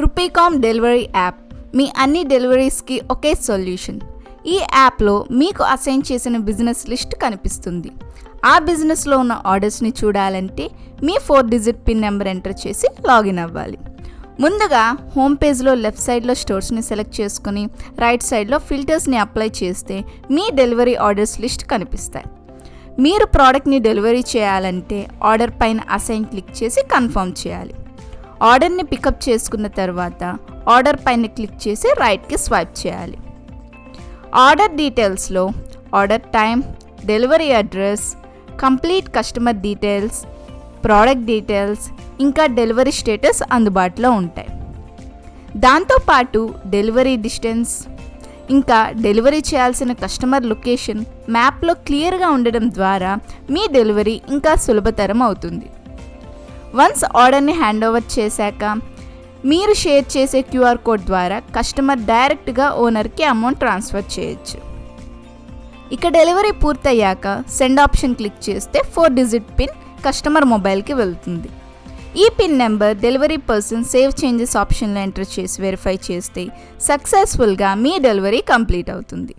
రూపీకామ్ delivery app మీ అన్ని డెలివరీస్కి ఒకే solution. ఈ యాప్లో మీకు అసైన్ చేసిన బిజినెస్ లిస్ట్ కనిపిస్తుంది. ఆ బిజినెస్లో ఉన్న ఆర్డర్స్ని చూడాలంటే మీ 4 డిజిట్ పిన్ నెంబర్ ఎంటర్ చేసి లాగిన్ అవ్వాలి. ముందుగా హోమ్ పేజ్లో లెఫ్ట్ సైడ్లో స్టోర్స్ని సెలెక్ట్ చేసుకుని రైట్ సైడ్లో ఫిల్టర్స్ని అప్లై చేస్తే మీ డెలివరీ ఆర్డర్స్ లిస్ట్ కనిపిస్తాయి. మీరు ప్రోడక్ట్ని డెలివరీ చేయాలంటే ఆర్డర్ పైన అసైన్ క్లిక్ చేసి కన్ఫర్మ్ చేయాలి. ఆర్డర్ని పికప్ చేసుకున్న తర్వాత ఆర్డర్ పైన క్లిక్ చేసి రైట్కి స్వైప్ చేయాలి. ఆర్డర్ డీటెయిల్స్లో order time, delivery address, complete customer details, product details ఇంకా డెలివరీ స్టేటస్ అందుబాటులో ఉంటాయి. దాంతోపాటు డెలివరీ డిస్టెన్స్ ఇంకా డెలివరీ చేయాల్సిన కస్టమర్ లొకేషన్ మ్యాప్లో క్లియర్గా ఉండడం ద్వారా మీ డెలివరీ ఇంకా సులభతరం అవుతుంది. వన్స్ ఆర్డర్ని హ్యాండ్ ఓవర్ చేశాక మీరు షేర్ చేసే క్యూఆర్ కోడ్ ద్వారా కస్టమర్ డైరెక్ట్గా ఓనర్కి అమౌంట్ ట్రాన్స్ఫర్ చేయొచ్చు. ఇక డెలివరీ పూర్తయ్యాక సెండ్ ఆప్షన్ క్లిక్ చేస్తే 4 డిజిట్ పిన్ కస్టమర్ మొబైల్కి వెళ్తుంది. ఈ pin number delivery person save changes ఆప్షన్లో ఎంటర్ చేసి వెరిఫై చేస్తే సక్సెస్ఫుల్గా మీ డెలివరీ కంప్లీట్ అవుతుంది.